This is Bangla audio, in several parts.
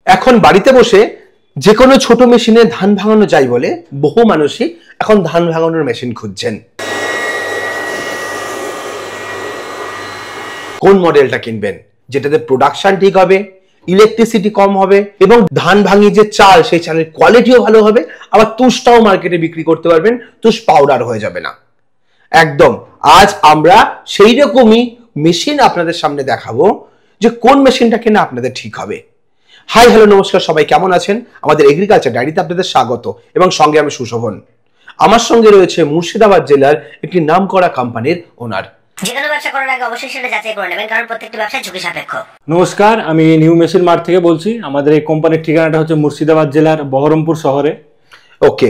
এখন বাড়িতে বসে যে কোনো ছোট মেশিনে ধান ভাঙানো যায় বলে বহু মানুষই এখন ধান ভাঙানোর মেশিন খুঁজছেন। কোন মডেলটা কিনবেন যেটাতে প্রোডাকশন ঠিক হবে, ইলেকট্রিসিটি কম হবে এবং ধান ভাঙি যে চাল সেই চালের কোয়ালিটিও ভালো হবে, আবার তুষটাও মার্কেটে বিক্রি করতে পারবেন, তুষ পাউডার হয়ে যাবে না। একদম আজ আমরা সেই রকমই মেশিন আপনাদের সামনে দেখাবো যে কোন মেশিনটা কিনা আপনাদের ঠিক হবে। হাই হ্যালো নমস্কার, সবাই কেমন আছেন? আমাদের এগ্রিকালচার ডায়েরিতে আপনাদের স্বাগত এবং সঙ্গে আমি সুশোভন। আমার সঙ্গে রয়েছে মুর্শিদাবাদ জেলার একটি নামকরা কোম্পানির ওনার। যেকোনো ব্যবসা করার আগে অবশ্যই সেটা যাচাই করে নেবেন, কারণ প্রত্যেকটি ব্যবসা ঝুঁকি সাপেক্ষ। নমস্কার, আমি নিউ মেশিন মার্ট থেকে বলছি। আমাদের এই কোম্পানির ঠিকানাটা হচ্ছে মুর্শিদাবাদ জেলার বহরমপুর শহরে। ওকে,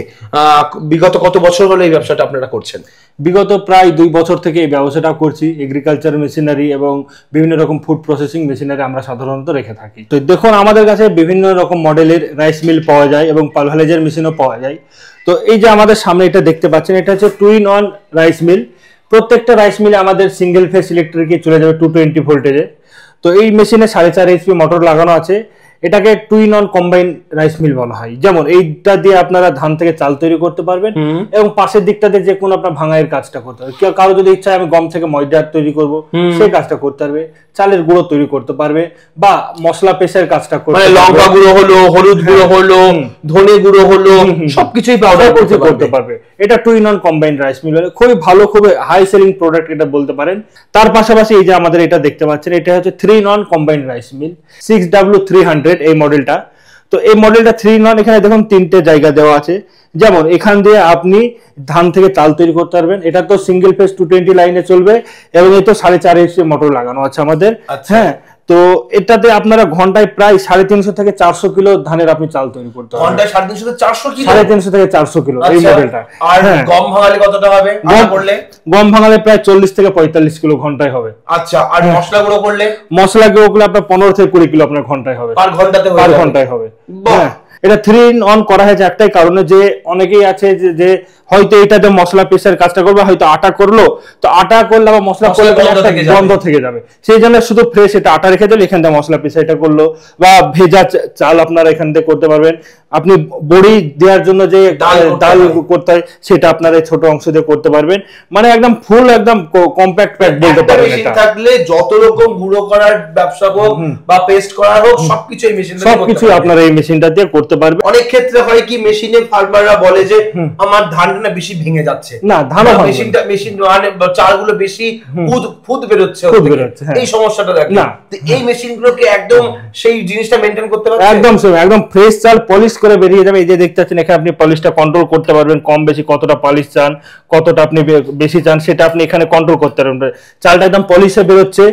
বিগত কত বছর হলো এই ব্যবসাটা আপনারা করছেন? বিগত প্রায় 2 বছর থেকে এই ব্যবসাটা করছি। এগ্রিকালচার মেশিনারি এবং বিভিন্ন রকম ফুড প্রসেসিং মেশিনারি আমরা সাধারণত রেখে থাকি। তো দেখুন, আমাদের কাছে বিভিন্ন রকম মডেলের রাইস মিল পাওয়া যায় এবং পালভালেজের মেশিনও পাওয়া যায়। তো এই যে আমাদের সামনে এটা দেখতে পাচ্ছেন, এটা হচ্ছে 2-in-1 রাইস মিল। প্রত্যেকটা রাইস মিলে আমাদের সিঙ্গেল ফেস ইলেকট্রিকে চলে যাবে 220 ভোল্টেজে। তো এই মেশিনে 4.5 HP মোটর লাগানো আছে। এটাকে 2-in-1 কম্বাইন রাইস মিল বলা হয়। যেমন এইটা দিয়ে আপনারা ধান থেকে চাল তৈরি করতে পারবেন এবং পাশের দিকটা দিয়ে যে কোনো আপনার ভাঙাইয়ের কাজটা করতে পারবে। কারো যদি ইচ্ছা আমি গম থেকে ময়দা তৈরি করব, সেই কাজটা করতে পারবে। চালের গুঁড়ো তৈরি করতে পারবে বা মশলা পেস্টের কাজটা করতে পারবে। লঙ্কা গুঁড়ো হলো, হলুদ গুঁড়ো হলো, ধনে গুঁড়ো হলো, সবকিছুই পাউডার করতে পারবে। এটা 2-in-1 কম্বাইন রাইস মিল, খুবই ভালো, খুবই হাই সেলিং প্রোডাক্ট এটা বলতে পারেন। তার পাশাপাশি এই যে আমাদের এটা দেখতে পাচ্ছেন, এটা হচ্ছে 3-in-1 combine rice mill 6W300 এই মডেলটা। তো এই মডেলটা 3-in-1, এখানে দেখুন 3টে জায়গা দেওয়া আছে। যেমন এখান দিয়ে আপনি ধান থেকে চাল তৈরি করতে পারবেন। এটা তো সিঙ্গেল ফেজ 220 লাইনে চলবে এবং এই তো 4.5 HP মোটর লাগানো আছে আমাদের। হ্যাঁ, তো এটাতে আপনারা ঘন্টায় প্রায় 350 থেকে 400 কিলো ধানের আপনি চাল তৈরি করতে পারবেন। ঘন্টায় 350 থেকে 400 কিলো? 350 থেকে 400 কিলো এই মডেলটা। আর গম ভাঙালে কতটা হবে? গম ভাঙালে প্রায় 40 থেকে 45 কিলো ঘন্টায় হবে। আচ্ছা, আর মশলা গুঁড়ো করলে? মশলা গুঁড়ো করলে আপনার 15 থেকে 20 কিলো আপনার ঘন্টায় হবে। পার ঘন্টায় হবে। হ্যাঁ, এটা 3-in-1 করা হয়েছে একটাই কারণে, যে অনেকেই আছে যে হয়তো এটাতে মশলা পেস্টের কাজটা করবে, হয়তো আটা করলো, তো আটা করলে আবার মশলা করলে গন্ধ থেকে যাবে। সেই জন্য শুধু ফ্রেশ এটা আটা রেখে দিলে এখান থেকে মশলা পেস্ট এটা করলো, বা ভেজা চাল আপনারা এখান থেকে করতে পারবেন। আপনি বড়ি দেওয়ার জন্য যে ডাল করতে হয় সেটা আপনারা ছোট অংশ দিয়ে করতে পারবেন। মানে একদম ফুল একদম কম্প্যাক্ট প্যাক বলতে পারবেন। এটা থাকলে যত রকম গুঁড়ো করার ব্যবসা হোক বা পেস্ট করার হোক সবকিছু এই মেশিন সবকিছু আপনারা এই মেশিনটা দিয়ে করতে পারবেন। অনেক ক্ষেত্রে হয় কি, মেশিনে ফার্মাররা বলে যে আমার ধানটা না বেশি ভেঙে যাচ্ছে। না, ধান মেশিন চালগুলো বেশি ফুদ বেরোচ্ছে, এই সমস্যাটা দেখে না। এই মেশিনগুলোকে একদম সেই জিনিসটা মেইনটেইন করতে পারবে। একদম ফ্রেশ চাল পলিশ করে বেরিয়ে যাবে। এই যে দেখতে পাচ্ছেন, এখানে আপনি পলিশটা কন্ট্রোল করতে পারবেন। কম বেশি কতটা পলিশ চান, কতটা আপনি বেশি চান, সেটা আপনি এখানে কন্ট্রোল করতে পারবেন। চালটা একদম পলিশে বেরোচ্ছে,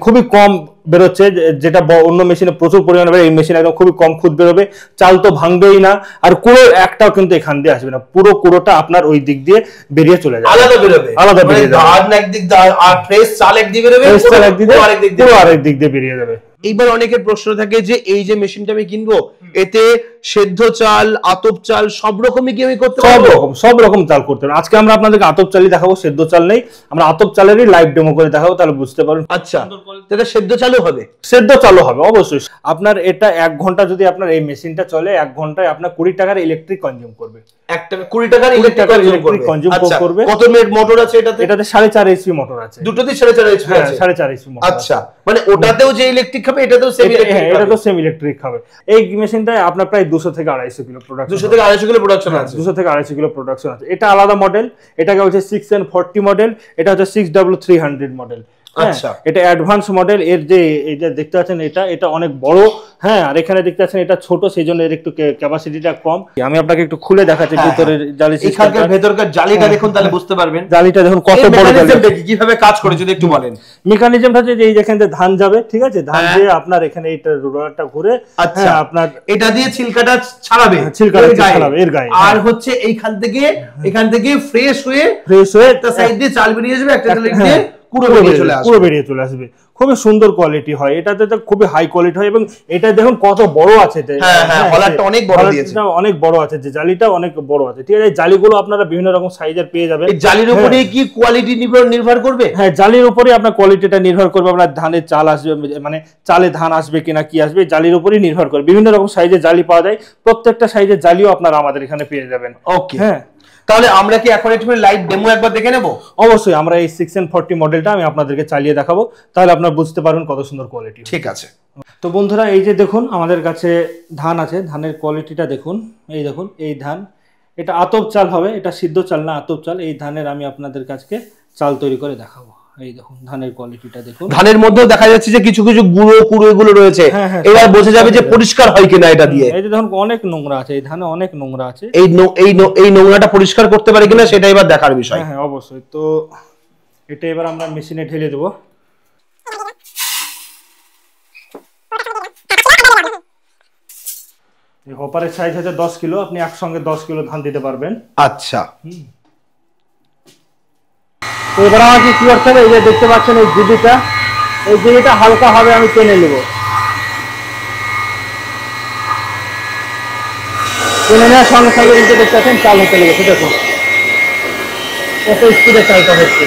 খুবই কম বেরোচ্ছে, যেটা অন্য মেশিনে প্রচুর পরিমাণে বেরোয়। এই মেশিনে একদম খুবই কম খুদ বেরোবে। চাল তো ভাঙবেই না, আর কুড়ো একটাও কিন্তু এখান দিয়ে আসবে না। পুরো কুড়োটা আপনার ওই দিক দিয়ে বেরিয়ে চলে যাবে, আলাদা বেরিয়ে যাবে। আর ফ্রেশ চাল একদিকে বেরোবে, আরেক দিক দিয়ে বেরিয়ে যাবে। এইবার অনেকের প্রশ্ন থাকে যে এই যে মেশিনটা আমি কিনবো, এতে সেদ্ধ চাল, আতপ চাল সব রকমই কি আমি করতে পারবো? সব রকম চাল করতে পারবেন। আজকে আমরা আপনাদেরকে আতপ চালই দেখাবো, সেদ্ধ চাল নেই। আমরা আতপ চালেরই লাইভ ডেমো করে দেখাবো, তাহলে বুঝতে পারবেন। আচ্ছা, তাহলে সেদ্ধ চালও হবে? সেদ্ধ চালও হবে অবশ্যই। আপনার এটা 1 ঘন্টা যদি আপনার এই মেশিনটা চলে, 1 ঘন্টায় আপনার 20 টাকার ইলেকট্রিক কনজিউম করবে। 20 টাকার ইলেকট্রিক কনজিউম করবে। কত মোটর আছে এটাতে? এটাতে 4.5 HP মোটর আছে। দুটোতেই 4.5 HP আছে? 4.5 HP মোটর। আচ্ছা, মানে ওটাতেও যে ইলেকট্রিক খাবে এটাতেও সেম ইলেকট্রিক? হ্যাঁ, এটা তো সেম ইলেকট্রিক খাবে। এই মেশিনটায় আপনার প্রায় 200 থেকে 250 কিলো প্রোডাকশন। 200 থেকে 250 কিলো প্রোডাকশন আছে? 200 থেকে 250 কিলো প্রোডাকশন আছে। এটা আলাদা মডেল, এটাকে হচ্ছে 6N40 মডেল, এটা হচ্ছে 6W300 মডেল। আচ্ছা, এটা অ্যাডভান্স মডেল। এর যে এইটা দেখতে পাচ্ছেন, এটা অনেক বড়। হ্যাঁ, আর এখানে দেখতে পাচ্ছেন এটা ছোট, সেইজন্য এর একটু ক্যাপাসিটিটা কম। আমি আপনাকে একটু খুলে দেখাচ্ছি ভিতরের জালি সিস্টেম। এখানকার ভেতরকার জালিটা দেখুন, তাহলে বুঝতে পারবেন। জালিটা দেখুন কত বড় জালি, কিভাবে কাজ করে যদি একটু বলেন। মেকানিজমটা হচ্ছে যে এই যেখানে ধান যাবে, ঠিক আছে, ধান দিয়ে আপনার এখানে এটা রোলারটা ঘুরে, আচ্ছা, আপনার এটা দিয়ে ছিলকাটা ছাড়াবে এর গায়ে, আর হচ্ছে এখান থেকে ফ্রেশ হয়ে একটা সাইড দিয়ে চাল বেরিয়ে যাবে, একটা সাইড দিয়ে পুরো বেরিয়ে চলে আসবে, পুরো বেরিয়ে চলে আসবে। খুবই সুন্দর কোয়ালিটি হয়, এটাতে তো খুবই হাই কোয়ালিটি হয়। এবং এটা দেখুন কত বড় আছে, হলারটা অনেক বড় দিয়েছে, অনেক বড় আছে, যে জালিটা অনেক বড় আছে। ঠিক আছে, এই জালিগুলো আপনারা বিভিন্ন রকম সাইজের পেয়ে যাবেন। এই জালির উপরে কি কোয়ালিটি নির্ভর করবে? হ্যাঁ, জালির উপরে আপনার কোয়ালিটিটা নির্ভর করবে, আপনার ধানের চাল আসবে, মানে চালে ধান আসবে কিনা, কি আসবে, জালির উপরেই নির্ভর করে। বিভিন্ন রকম সাইজের জালি পাওয়া যায়, প্রত্যেকটা সাইজের জালিও আপনারা আমাদের এখানে পেয়ে যাবেন। ওকে, হ্যাঁ, তাহলে আমরা কি এখন একটু লাইভ ডেমো একবার দেখে নেব? অবশ্যই, আমরা এই 6N40 মডেলটা আমি আপনাদেরকে চালিয়ে দেখাবো, তাহলে আপনারা বুঝতে পারবেন কত সুন্দর কোয়ালিটি। ঠিক আছে। তো বন্ধুরা, এই যে দেখুন আমাদের কাছে ধান আছে, ধানের কোয়ালিটিটা দেখুন। এই দেখুন, এই ধান, এটা আতপ চাল হবে, এটা সিদ্ধ চাল না, আতপ চাল। এই ধানের আমি আপনাদের কাছে চাল তৈরি করে দেখাবো। এই দেখুন ধানের কোয়ালিটিটা দেখুন। ধানের মধ্যেও দেখা যাচ্ছে যে কিছু কিছু গুঁড়ো কুড়ো এগুলো রয়েছে, এবার বোঝা যাবে যে পরিষ্কার হয় কিনা এটা দিয়ে। এই যে দেখুন অনেক নোংরা আছে, এই ধানে অনেক নোংরা আছে। এই নোংরাটা পরিষ্কার করতে পারে কিনা সেটা এবার দেখার বিষয়। হ্যাঁ, অবশ্যই। তো এটা এবার আমরা মেশিনে ঢেলে দেবো। এই হপারের সাইজ হচ্ছে 10 কিলো, আপনি একসঙ্গে 10 কিলো ধান দিতে পারবেন। আচ্ছা, তো এবার আমাকে কি করতে হবে, এই যে দেখতে পাচ্ছেন এই জিবিটা হালকা হবে, আমি টেনে নেব। টেনে নেওয়ার সঙ্গে সঙ্গে কিন্তু দেখতে পাচ্ছেন চাল হতে লেগেছে। দেখুন কত স্পিডে চালটা হচ্ছে,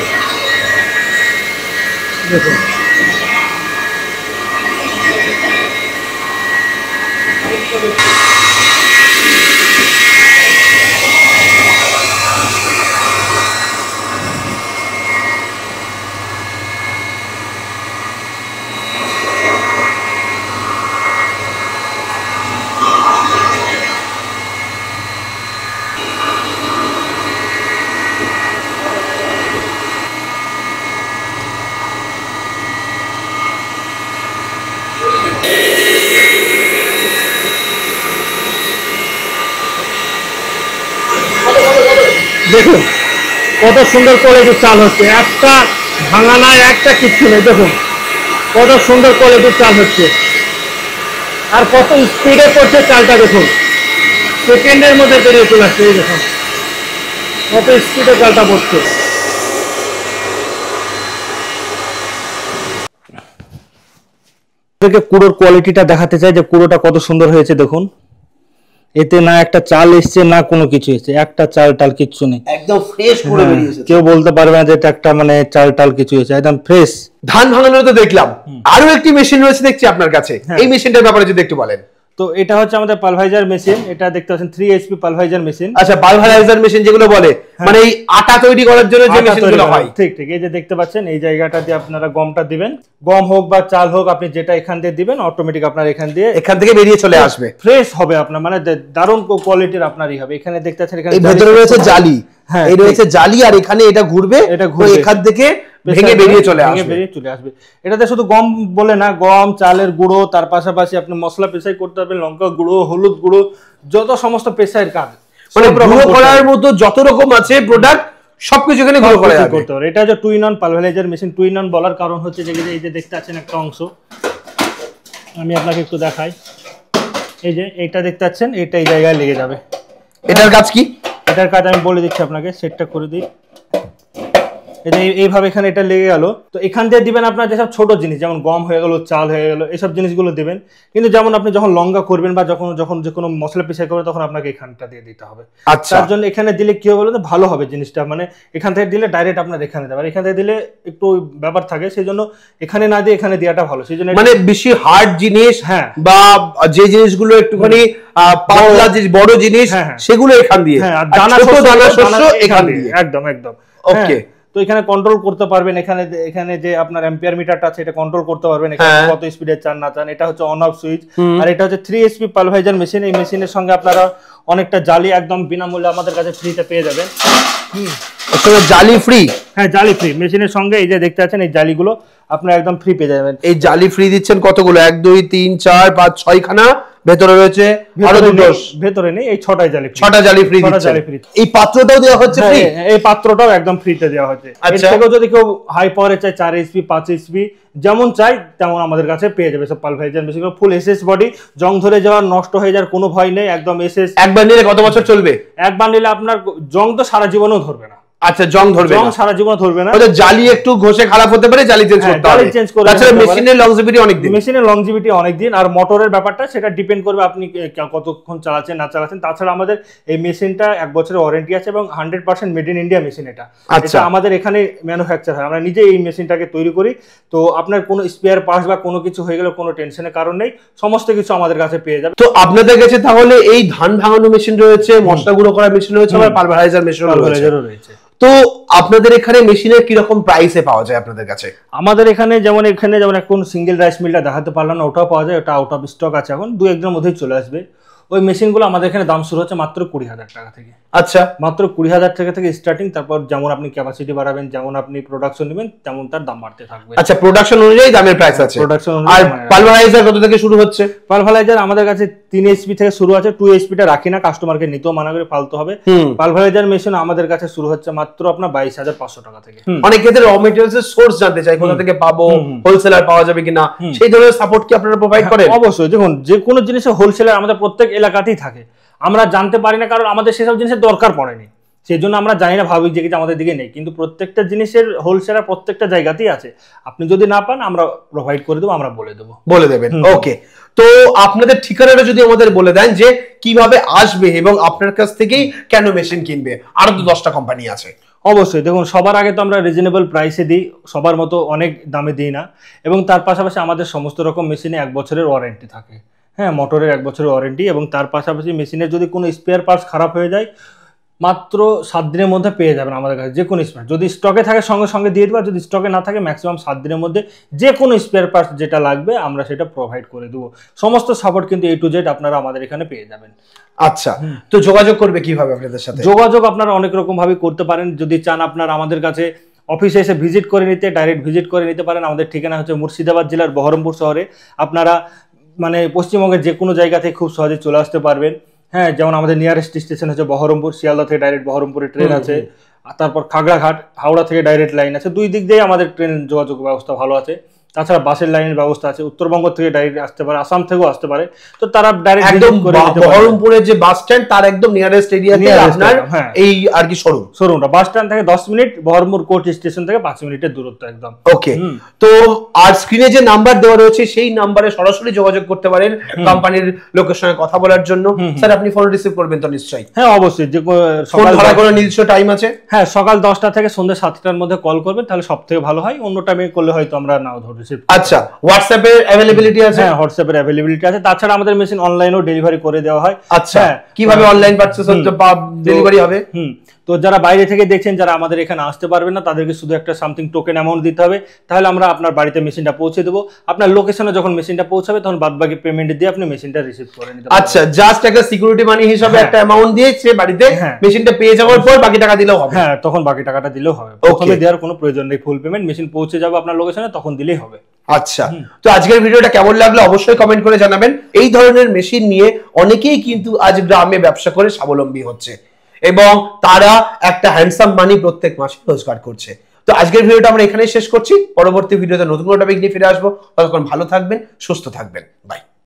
দেখুন। দেখুন কত সুন্দর কোয়ালিটির চাল হচ্ছে, একটা ভাঙা নাই, একটা কিচ্ছু নেই। দেখুন কত সুন্দর কোয়ালিটির চাল হচ্ছে, আর কত স্পিডে করছে চালটা। দেখুন সেকেন্ডের মধ্যে বেরিয়ে চলে আসছে। এই দেখুন কত স্পিডে চালটা পড়ছে। কুড়োর কোয়ালিটিটা দেখাতে চাই, যে কুড়োটা কত সুন্দর হয়েছে। দেখুন এতে না একটা চাল এসছে, না কোনো কিছু এসছে, একটা চাল টাল কিচ্ছু নেই, একদম ফ্রেশ করে বেরিয়েছে। কেউ বলতে পারবে না যে এটা একটা মানে চাল টাল কিছু এসেছে, একদম ফ্রেশ। ধান ভাঙানোর তো দেখলাম, আরো একটি মেশিন রয়েছে দেখছি আপনার কাছে, এই মেশিনটার ব্যাপারে যদি একটু বলেন। তো এটা হচ্ছে আমাদের পালভাইজার মেশিন, এটা দেখতে পাচ্ছেন 3 HP পালভাইজার মেশিন। আচ্ছা, পালভাইজার মেশিন যেগুলো বলে, মানে এই আটা তৈরি করার জন্য যে মেশিনগুলো হয়। ঠিক ঠিক, এই যে দেখতে পাচ্ছেন এই জায়গাটা দিয়ে আপনারা গমটা দিবেন, গম হোক বা চাল হোক, আপনি যেটা এখান দিয়ে দিবেন অটোমেটিক আপনার এখান থেকে বেরিয়ে চলে আসবে, ফ্রেশ হবে আপনার, মানে দারুণ কোয়ালিটির আপনারই হবে। এখানে দেখতে পাচ্ছেন এখানে ভেতরে রয়েছে জালি, হ্যাঁ এই রয়েছে জালি, আর এখানে এটা ঘুরবে, এখান থেকে ভেঙে বেরিয়ে চলে আসবে। এটাতে শুধু গম বলে না, গম চালের গুঁড়ো, তার পাশাপাশি আপনি মশলা পেশাই করতে পারবেন, লঙ্কা গুঁড়ো, হলুদ গুঁড়ো, যত সমস্ত পেশাইয়ের কাজ, মানে গুঁড়ো করার মতো যত রকম আছে প্রোডাক্ট সবকিছু এখানে গুঁড়ো করা যাবে। এটা হচ্ছে 2-in-1 পালভাইজার মেশিন। 2-in-1 বলার কারণ হচ্ছে যে এই যে দেখতে পাচ্ছেন একটা অংশ, আমি আপনাকে একটু দেখাই। এই যে এটা দেখতে পাচ্ছেন, এটা এই জায়গায় লেগে যাবে। এটার কাজ কি? এটার কাজ আমি বলে দিচ্ছি আপনাকে, সেটটা করে দিই। এইভাবে এখানে এটা লেগে গেল, তো এখান দিয়ে দিবেন আপনার যেসব ছোট জিনিস, যেমন গম হয়ে গেল, চাল হয়ে গেল, এইসব জিনিসগুলো দিবেন। কিন্তু যেমন আপনি যখন লঙ্কা করবেন বা যখন যে কোনো মশলা পিছাই করবেন, তখন আপনাকে এখানটা দিয়ে দিতে হবে। তার জন্য এখানে দিলে কি হবে, ভালো হবে জিনিসটা, মানে এখান থেকে দিলে ডাইরেক্ট আপনার এখানে দেবে, এখান থেকে দিলে একটু ব্যাপার থাকে, সেই জন্য এখানে না দিয়ে এখানে দেওয়াটা ভালো। সেই জন্য মানে বেশি হার্ড জিনিস, হ্যাঁ, বা যে জিনিসগুলো একটুখানি পাতলা যে বড় জিনিস, সেগুলো এখান দিয়ে, দানা শস্য এখান দিয়ে, একদম একদম। ওকে, তো এখানে কন্ট্রোল করতে পারবেন, এখানে যে আপনার অ্যাম্পিয়ার মিটারটা আছে এটা কন্ট্রোল করতে পারবেন, এখানে কত স্পিডে চান না চান। এটা হচ্ছে অন অফ সুইচ। আর এটা হচ্ছে 3 HP পালভাইজার মেশিন। এই মেশিনের সঙ্গে আপনারা অনেকটা জালি একদম বিনামূল্যে আমাদের কাছে ফ্রিতে পেয়ে যাবেন। জালি ফ্রি? হ্যাঁ, জালি ফ্রি। মেশিনের সঙ্গে এই যে দেখতে পাচ্ছেন এই জালিগুলো আপনারা একদম ফ্রি পেয়ে যাবেন। এই জালি ফ্রি দিচ্ছেন কতগুলো? 1 2 3 4 5 6 খানা, ভেতরে রয়েছে আরো দুটো, ভেতরে নেই, এই 6টা জালি ফ্রি। 6টা জালি ফ্রি দিচ্ছেন। এই পাত্রটাও দেওয়া হচ্ছে ফ্রি? এই পাত্রটাও একদম ফ্রিতে দেওয়া হচ্ছে। এর থেকেও যদি কেউ হাই পাওয়ারে চাই, 4 HP 5 HP যেমন চাই তেমন আমাদের কাছে পেয়ে যাবে। সব pulverizer machine full SS body, জং ধরে যাওয়ার, নষ্ট হয়ে যাওয়ার কোনো ভয় নেই, একদম এসএস। একবার নিলে কত বছর চলবে? একবার নিলে আপনার জং তো সারা জীবনও ধরবে না। আচ্ছা, জং ধরবে জং না, সারা জীবন ধরবে না। ওটা জালি একটু ঘষে খারাপ হতে পারে, জালি চেঞ্জ করতে হবে। তাছাড়া মেশিনের লংজিভিটি অনেক দিন, মেশিনের লংজিভিটি অনেক দিন। আর মোটরের ব্যাপারটা সেটা ডিপেন্ড করবে আপনি কতক্ষণ চালাচ্ছেন না চালাচ্ছেন। তাছাড়া আমাদের এই মেশিনটা 1 বছরের ওয়ারেন্টি আছে এবং 100% মেড ইন ইন্ডিয়া মেশিন। এটা আমাদের এখানে ম্যানুফ্যাকচার হয়, আমরা নিজে এই মেশিনটাকে তৈরি করি। তো আপনার কোনো স্পেয়ার পার্টস বা কোনো কিছু হয়ে গেলে কোনো টেনশনের কারণ নেই, সমস্ত কিছু আমাদের কাছে পেয়ে যাবে। তো আপনাদের কাছে তাহলে এই ধান ভাঙানো মেশিন রয়েছে, মশলা গুঁড়ো করার মেশিন রয়েছে, আবার পালভারাইজার মেশিন রয়েছে। তো আপনাদের এখানে মেশিনের কি রকম প্রাইসে পাওয়া যায় আপনাদের কাছে? আমাদের এখানে যেমন এখন সিঙ্গেল রাইস মিলটা দেখাতে পারলাম না, ওটাও পাওয়া যায়, ওটা আউট অফ স্টক আছে, এখন 2-1 দিনের মধ্যেই চলে আসবে। ওই মেশিনগুলো আমাদের এখানে দাম শুরু হচ্ছে মাত্র 20,000 টাকা থেকে। আচ্ছা, মাত্র 20,000 টাকা থেকে স্টার্টিং। তারপর যেমন আপনি ক্যাপাসিটি বাড়াবেন, যেমন আপনি প্রোডাকশন নেবেন, তেমন তার দাম বাড়তে থাকবে। আচ্ছা, প্রোডাকশন অনুযায়ী দামের প্রাইস আছে। প্রোডাকশন আর পালভারাইজার কত থেকে শুরু হচ্ছে? পালভারাইজার আমাদের কাছে 3 এইচপি থেকে শুরু আছে। 2 এইচপিটা রাখি না, কাস্টমারকে নিতেও মানা করে, ফালতু হবে। পালভারাইজার মেশিন আমাদের কাছে শুরু হচ্ছে মাত্র আপনার 22,500 টাকা থেকে। অনেক ক্ষেত্রে র মেটেরিয়ালস এর সোর্স জানতে চাই, কোথা থেকে পাবো, হোলসেলার পাওয়া যাবে কিনা, সেই ধরনের সাপোর্ট কি আপনারা প্রোভাইড করেন? অবশ্যই, দেখুন যে কোনো জিনিসের হোলসেলার আমাদের প্রত্যেক এলাকাতেই থাকে, আমরা জানতে পারি না কারণ আমাদের সেসব জিনিসের দরকার পড়েনি, সেই জন্য আমরা জানি না, ভাবি যে আমাদের দিকে নেই। কিন্তু প্রত্যেকটা জিনিসের হোলসেলার প্রত্যেকটা জায়গাতেই আছে। আপনি যদি না পান আমরা প্রোভাইড করে দেবো, আমরা বলে দেবেন। ওকে, তো আপনাদের ঠিকানাটা যদি আমাদের বলে দেন যে কিভাবে আসবে এবং আপনার কাছ থেকেই কেন মেশিন কিনবে। আরো তো 10টা কোম্পানি আছে। অবশ্যই, দেখুন সবার আগে তো আমরা রিজনেবল প্রাইসে দিই, সবার মতো অনেক দামে দিই না। এবং তার পাশাপাশি আমাদের সমস্ত রকম মেশিনে 1 বছরের ওয়ারেন্টি থাকে। হ্যাঁ, মোটরের 1 বছরের ওয়ারেন্টি, এবং তার পাশাপাশি মেশিনের যদি কোনো স্পেয়ার পার্টস খারাপ হয়ে যায় মাত্র 7 দিনের মধ্যে পেয়ে যাবেন আমাদের কাছে। যে কোনো স্পেয়ার যদি স্টকে থাকে সঙ্গে সঙ্গে দিয়ে দেবো, যদি স্টকে না থাকে ম্যাক্সিমাম 7 দিনের মধ্যে যে কোনো স্পেয়ার পার্টস যেটা লাগবে আমরা সেটা প্রোভাইড করে দেবো। সমস্ত সাপোর্ট কিন্তু A to Z আপনারা আমাদের এখানে পেয়ে যাবেন। আচ্ছা, তো যোগাযোগ করবে কিভাবে আপনাদের সাথে? যোগাযোগ আপনারা অনেক রকম ভাবে করতে পারেন। যদি চান আপনারা আমাদের কাছে অফিসে এসে ভিজিট করে নিতে, ডাইরেক্ট ভিজিট করে নিতে পারেন। আমাদের ঠিকানা হচ্ছে মুর্শিদাবাদ জেলার বহরমপুর শহরে। আপনারা মানে পশ্চিমবঙ্গের যে কোনো জায়গা থেকে খুব সহজে চলে আসতে পারবেন। হ্যাঁ, যেমন আমাদের নিয়ারেস্ট স্টেশন হচ্ছে বহরমপুর, শিয়ালদা থেকে ডাইরেক্ট বহরমপুরে ট্রেন আছে। আর তারপর খাগড়াঘাট, হাওড়া থেকে ডাইরেক্ট লাইন আছে। 2 দিক দিয়ে আমাদের ট্রেন যোগাযোগ ব্যবস্থা ভালো আছে। তাছাড়া বাসের লাইনের ব্যবস্থা আছে, উত্তরবঙ্গ থেকে ডাইরেক্ট আসতে পারে, আসাম থেকেও আসতে পারে। তো তারা ডাইরেক্ট একদম বহরমপুরের যে বাস স্ট্যান্ড তার একদম নিয়ারেস্ট এরিয়াতে আপনার এই আর কি শোরুমটা। বাস স্ট্যান্ড থেকে 10 মিনিট, বহরমপুর কোর্ট স্টেশন থেকে 5 মিনিটের দূরত্ব একদম। ওকে, তো আর স্ক্রিনে যে নাম্বার দেওয়া রয়েছে সেই নাম্বারে সরাসরি যোগাযোগ করতে পারেন কোম্পানির লোকের সঙ্গে কথা বলার জন্য। স্যার, আপনি ফোন রিসিভ করবেন তো নিশ্চয়ই? হ্যাঁ, অবশ্যই। যে সকাল ধরা কোনো নির্দিষ্ট টাইম আছে? হ্যাঁ, সকাল 10টা থেকে সন্ধ্যা 7টার মধ্যে কল করবেন, তাহলে সবথেকে ভালো হয়। অন্য টাইমে করলে হয়তো আমরা নাও ধরে রিসিভ। আচ্ছা, হোয়াটসঅ্যাপ এর अवेलेबिलिटी আছে? হ্যাঁ, হোয়াটসঅ্যাপ এর अवेलेबिलिटी আছে। তাছাড়া আমাদের মেশিন অনলাইনেও ডেলিভারি করে দেওয়া হয়। আচ্ছা, কিভাবে অনলাইন পারচেজ ডেলিভারি হবে? তো যারা বাইরে থেকে দেখছেন, যারা আমাদের এখানে আসতে পারবেন না, তাদেরকে শুধু একটা সামথিং টোকেন অ্যামাউন্ট দিতে হবে, তাহলে আমরা আপনার বাড়িতে মেশিনটা পৌঁছে দেবো। আপনার লোকেশনে যখন মেশিনটা পৌঁছাবে তখন বাদবাকি পেমেন্ট দিয়ে আপনি মেশিনটা রিসিভ করে নিতে পারবেন। আচ্ছা, জাস্ট একটা সিকিউরিটি মানি হিসাবে একটা অ্যামাউন্ট দিয়ে সে বাড়িতে মেশিনটা পেয়ে যাওয়ার পর বাকি টাকা দিলেও হবে? হ্যাঁ, তখন বাকি টাকাটা দিলেও হবে। প্রথমে দেওয়ার কোনো প্রয়োজন নেই, ফুল পেমেন্ট মেশিন পৌঁছে যাবে আপনার লোকেশনে তখন দিলেই হবে। আচ্ছা, তো আজকের ভিডিওটা কেমন লাগলো অবশ্যই কমেন্ট করে জানাবেন। এই ধরনের মেশিন নিয়ে অনেকেই কিন্তু আজ গ্রামে ব্যবসা করে স্বাবলম্বী হচ্ছে এবং তারা একটা হ্যান্ডসাম মানি প্রত্যেক মাসে রোজগার করছে। তো আজকের ভিডিওটা আমরা এখানেই শেষ করছি। পরবর্তী ভিডিওতে নতুন কোনো টপিক নিয়ে ফিরে আসবো। ততক্ষণ ভালো থাকবেন, সুস্থ থাকবেন। বাই।